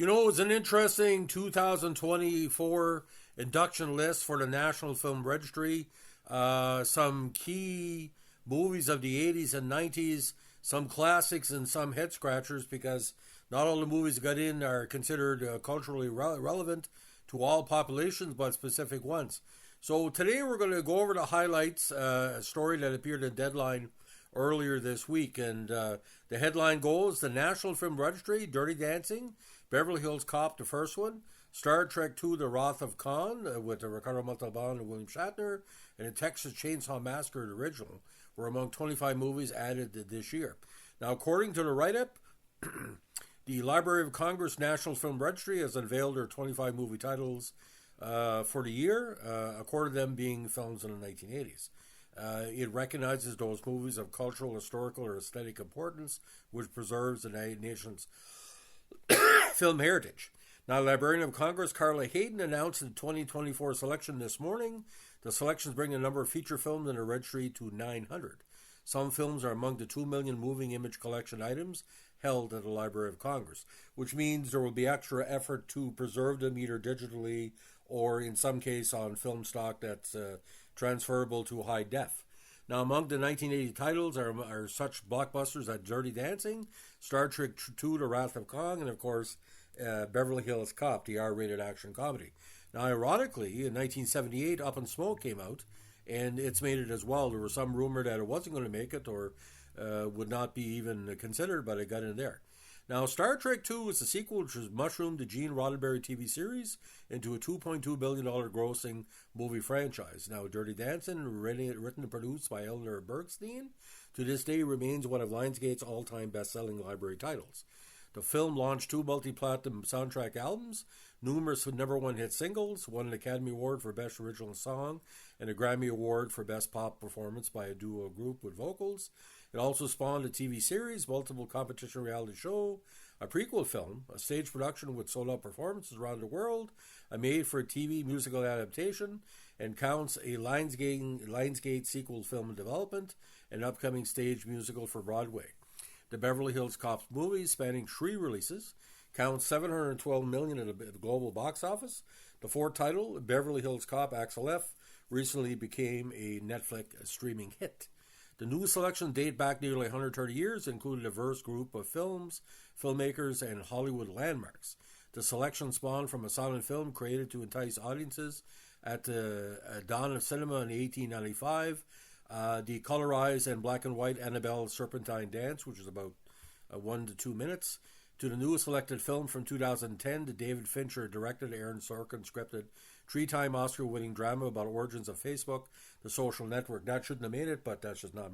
It's an interesting 2024 induction list for the National Film Registry. Some key movies of the 80s and 90s, some classics and some head scratchers, because not all the movies that got in are considered culturally relevant to all populations, but specific ones. So today we're going to go over the highlights, a story that appeared in Deadline earlier this week. And the headline goes, the National Film Registry, Dirty Dancing, Beverly Hills Cop, the first one, Star Trek II, The Wrath of Kahn, with Ricardo Montalban and William Shatner, and the Texas Chainsaw Massacre, the original, were among 25 movies added this year. Now, according to the write-up, the Library of Congress National Film Registry has unveiled their 25 movie titles for the year, a quarter of them being films in the 1980s. It recognizes those movies of cultural, historical, or aesthetic importance, which preserves the nation's film heritage. Now, Librarian of Congress Carla Hayden announced the 2024 selection this morning. The selections bring the number of feature films in the registry to 900. Some films are among the 2 million moving image collection items held at the Library of Congress, which means there will be extra effort to preserve them either digitally or in some case on film stock that's transferable to high def. Now, among the 1980 titles are such blockbusters as Dirty Dancing, Star Trek II, The Wrath of Kahn, and of course, Beverly Hills Cop, the R-rated action comedy. Now, ironically, in 1978, Up in Smoke came out, and it's made it as well. There was some rumor that it wasn't going to make it or would not be even considered, but it got in there. Now, Star Trek II is a sequel which has mushroomed the Gene Roddenberry TV series into a $2.2 billion grossing movie franchise. Now, Dirty Dancing, written and produced by Eleanor Bergstein, to this day remains one of Lionsgate's all-time best-selling library titles. The film launched 2 multi-platinum soundtrack albums, numerous number one hit singles, won an Academy Award for Best Original Song, and a Grammy Award for Best Pop Performance by a duo group with vocals. It also spawned a TV series, multiple competition reality show, a prequel film, a stage production with sold-out performances around the world, a made-for-TV musical adaptation, and counts a Lionsgate sequel film in development, an upcoming stage musical for Broadway. The Beverly Hills Cop movies, spanning 3 releases, counts $712 million at the global box office. The fourth title, Beverly Hills Cop XLF, recently became a Netflix streaming hit. The new selections date back nearly 130 years, include a diverse group of films, filmmakers, and Hollywood landmarks. The selection spawned from a silent film created to entice audiences at the dawn of cinema in 1895, the colorized and black and white Annabelle Serpentine Dance, which is about 1 to 2 minutes, to the newest selected film from 2010, the David Fincher directed, Aaron Sorkin scripted, 3-time Oscar-winning drama about origins of Facebook, the social network. That shouldn't have made it, but that's just not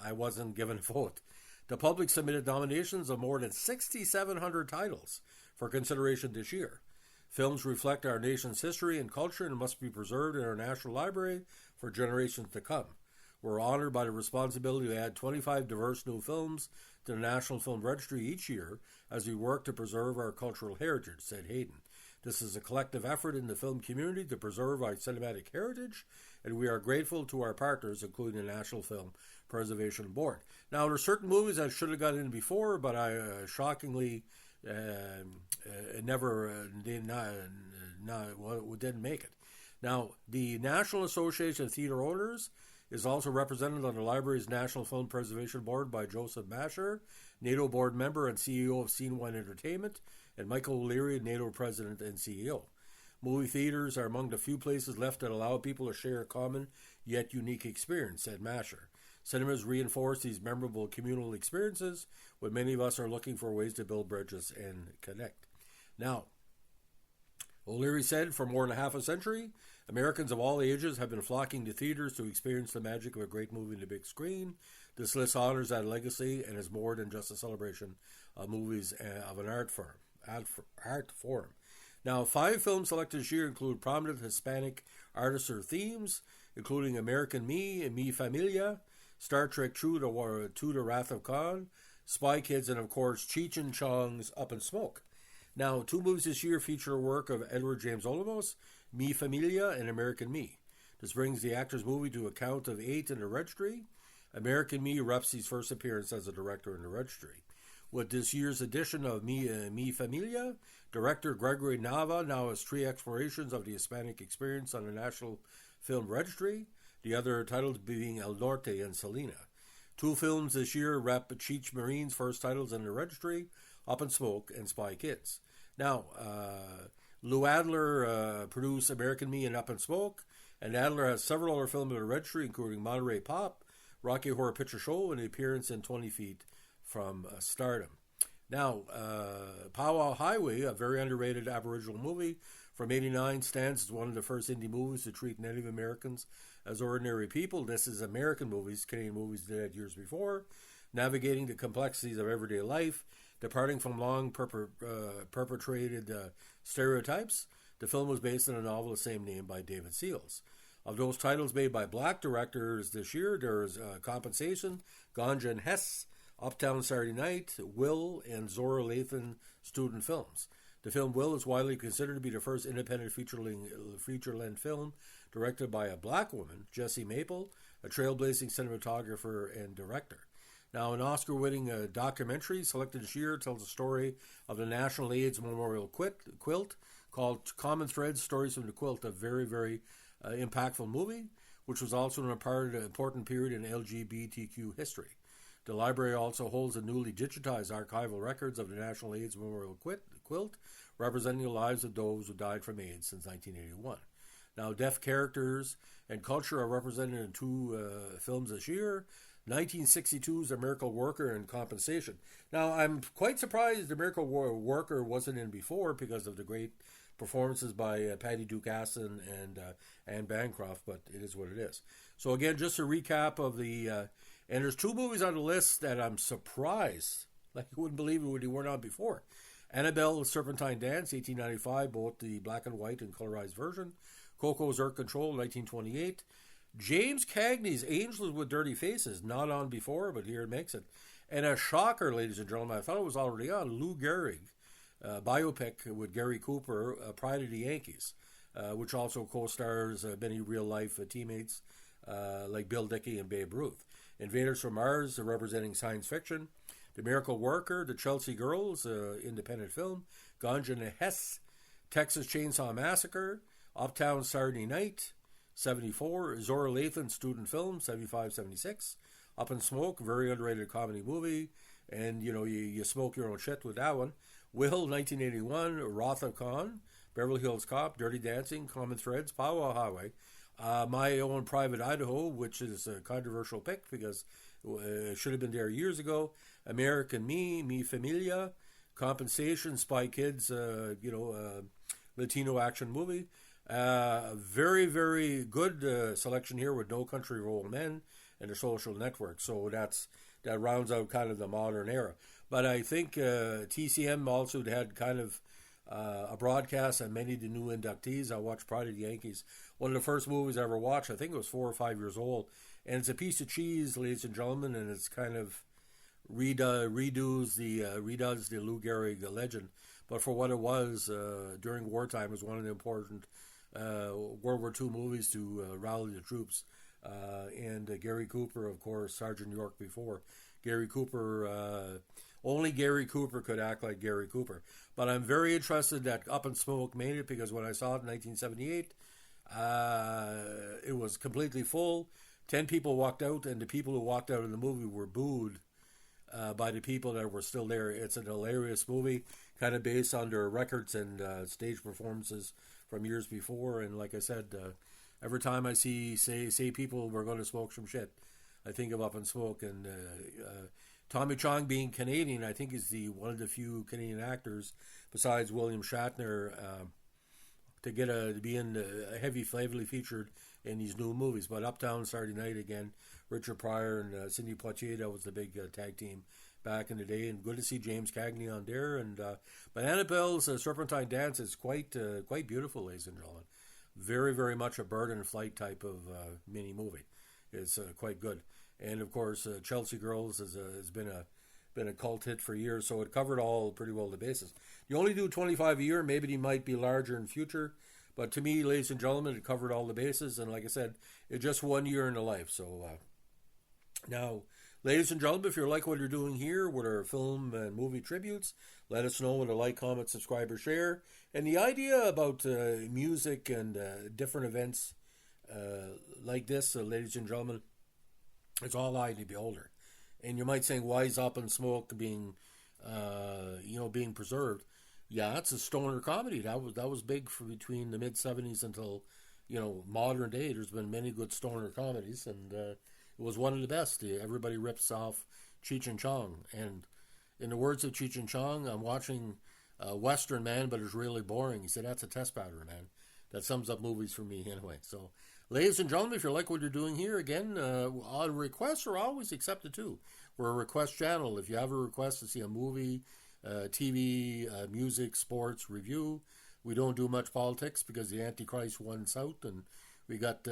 I wasn't given a vote. The public submitted nominations of more than 6,700 titles for consideration this year. Films reflect our nation's history and culture and must be preserved in our National Library for generations to come. We're honored by the responsibility to add 25 diverse new films to the National Film Registry each year as we work to preserve our cultural heritage, said Hayden. This is a collective effort in the film community to preserve our cinematic heritage, and we are grateful to our partners, including the National Film Preservation Board. Now, there are certain movies that should have got in before, but I shockingly didn't make it. Now, the National Association of Theater Owners is also represented on the library's National Film Preservation Board by Joseph Masher, NATO board member and CEO of Scene One Entertainment, and Michael O'Leary, NATO president and CEO. Movie theaters are among the few places left that allow people to share a common yet unique experience, said Masher. Cinemas reinforce these memorable communal experiences when many of us are looking for ways to build bridges and connect. Now, O'Leary said, for more than half a century, Americans of all ages have been flocking to theaters to experience the magic of a great movie on the big screen. This list honors that legacy and is more than just a celebration of movies of an art form. Now, 5 films selected this year include prominent Hispanic artists or themes, including American Me and Mi Familia, Star Trek II, The Wrath of Kahn, Spy Kids, and of course Cheech and Chong's Up in Smoke. Now, 2 movies this year feature a work of Edward James Olmos, Mi Familia and American Me. This brings the actor's movie to a count of 8 in the registry. American Me reps his first appearance as a director in the registry. with this year's edition of Mi Familia. Director Gregory Nava now has 3 explorations of the Hispanic experience on the National Film Registry, the other titles being El Norte and Selena. 2 films this year rep Cheech Marine's first titles in the registry, Up in Smoke and Spy Kids. Now, Lou Adler produced American Me and Up in Smoke, and Adler has several other films in the registry, including Monterey Pop, Rocky Horror Picture Show, and the appearance in 20 Feet from Stardom. Now, Powwow Highway, a very underrated Aboriginal movie from '89, stands as one of the first indie movies to treat Native Americans as ordinary people. This is American movies. Canadian movies did that years before, navigating the complexities of everyday life, departing from long perpetrated stereotypes. The film was based on a novel of the same name by David Seals. Of those titles made by black directors this year, there's Compensation, Ganja and Hess, Uptown Saturday Night, Will, and Zora Lathan student films. The film Will is widely considered to be the first independent feature-length film directed by a black woman, Jessie Maple, a trailblazing cinematographer and director. Now, an Oscar-winning documentary selected this year tells the story of the National AIDS Memorial Quilt called Common Threads, Stories from the Quilt, a very, very impactful movie, which was also an important period in LGBTQ history. The library also holds the newly digitized archival records of the National AIDS Memorial Quilt, representing the lives of those who died from AIDS since 1981. Now, deaf characters and culture are represented in 2 films this year. 1962's A Miracle Worker and Compensation. Now, I'm quite surprised The Miracle Worker wasn't in before because of the great performances by Patty Duke-Aston and Anne Bancroft, but it is what it is. So again, just a recap of the... and there's 2 movies on the list that I'm surprised, like you wouldn't believe it, they weren't on before. Annabelle, Serpentine Dance, 1895, both the black and white and colorized version. Coco's Earth Control, 1928. James Cagney's Angels with Dirty Faces, not on before, but here it makes it. And a shocker, ladies and gentlemen, I thought it was already on, Lou Gehrig, biopic with Gary Cooper, Pride of the Yankees, which also co-stars many real-life teammates like Bill Dickey and Babe Ruth. Invaders from Mars, representing science fiction. The Miracle Worker, The Chelsea Girls, independent film. Ganja and Hess, Texas Chainsaw Massacre. Uptown Saturday Night, 74. Zora Lathan, student film, 75-76. Up in Smoke, very underrated comedy movie. And, you know, you smoke your own shit with that one. Will, 1981. Wrath of Kahn, Beverly Hills Cop, Dirty Dancing, Common Threads, Powwow Highway. My Own Private Idaho, which is a controversial pick because it should have been there years ago. American Me, Mi Familia, Compensation, Spy Kids, Latino action movie. Very, very good selection here with No Country for Old Men and The Social Network. So that rounds out kind of the modern era. But I think TCM also had kind of a broadcast on many of the new inductees. I watched Pride of the Yankees. One of the first movies I ever watched. I think it was 4 or 5 years old. And it's a piece of cheese, ladies and gentlemen, and it's kind of redoes the Lou Gehrig legend. But for what it was, during wartime, it was one of the important World War II movies to rally the troops. And Gary Cooper, of course, Sergeant York before. Gary Cooper, only Gary Cooper could act like Gary Cooper. But I'm very interested that Up in Smoke made it because when I saw it in 1978, it was completely full. 10 people walked out, and the people who walked out of the movie were booed by the people that were still there. It's an hilarious movie, kind of based on their records and stage performances from years before. And like I said, every time I say people were going to smoke some shit, I think of Up in Smoke. And Tommy Chong, being Canadian, I think is one of the few Canadian actors besides William Shatner to be in heavily featured in these new movies. But Uptown Saturday Night again, Richard Pryor and Sidney Poitier, that was the big tag team back in the day, and good to see James Cagney on there. And but Annabelle's Serpentine Dance is quite beautiful, ladies and gentlemen. Very, very much a bird in flight type of mini movie. It's quite good. And of course, Chelsea Girls has been a cult hit for years, so it covered all pretty well the bases. You only do 25 a year, maybe they might be larger in future, but to me, ladies and gentlemen, it covered all the bases, and like I said, it's just 1 year in a life. So now, Ladies and gentlemen, if you like what you're doing here with our film and movie tributes, let us know with a like, comment, subscribe, or share. And the idea about music and different events like this, ladies and gentlemen, it's all eye to the beholder. And you might say, why is Up in Smoke being, being preserved? Yeah, it's a stoner comedy. That was big for between the mid-'70s until, modern day. There's been many good stoner comedies, and it was one of the best. Everybody rips off Cheech and Chong. And in the words of Cheech and Chong, I'm watching Western, man, but it's really boring. He said, that's a test pattern, man. That sums up movies for me anyway. So, ladies and gentlemen, if you like what you're doing here, again, all requests are always accepted too. We're a request channel. If you have a request to see a movie, TV, music, sports, review, we don't do much politics because the Antichrist won South, and we got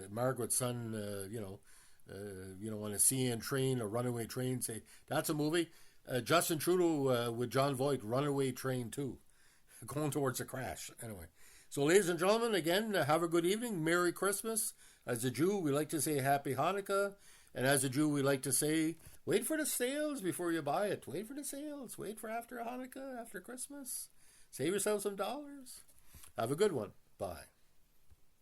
Margaret's son, on a CN train, a runaway train, say, that's a movie. Justin Trudeau with John Voight, Runaway Train 2, going towards a crash. Anyway, so ladies and gentlemen, again, have a good evening. Merry Christmas. As a Jew, we like to say Happy Hanukkah. And as a Jew, we like to say, wait for the sales before you buy it. Wait for the sales. Wait for after Hanukkah, after Christmas. Save yourself some dollars. Have a good one. Bye.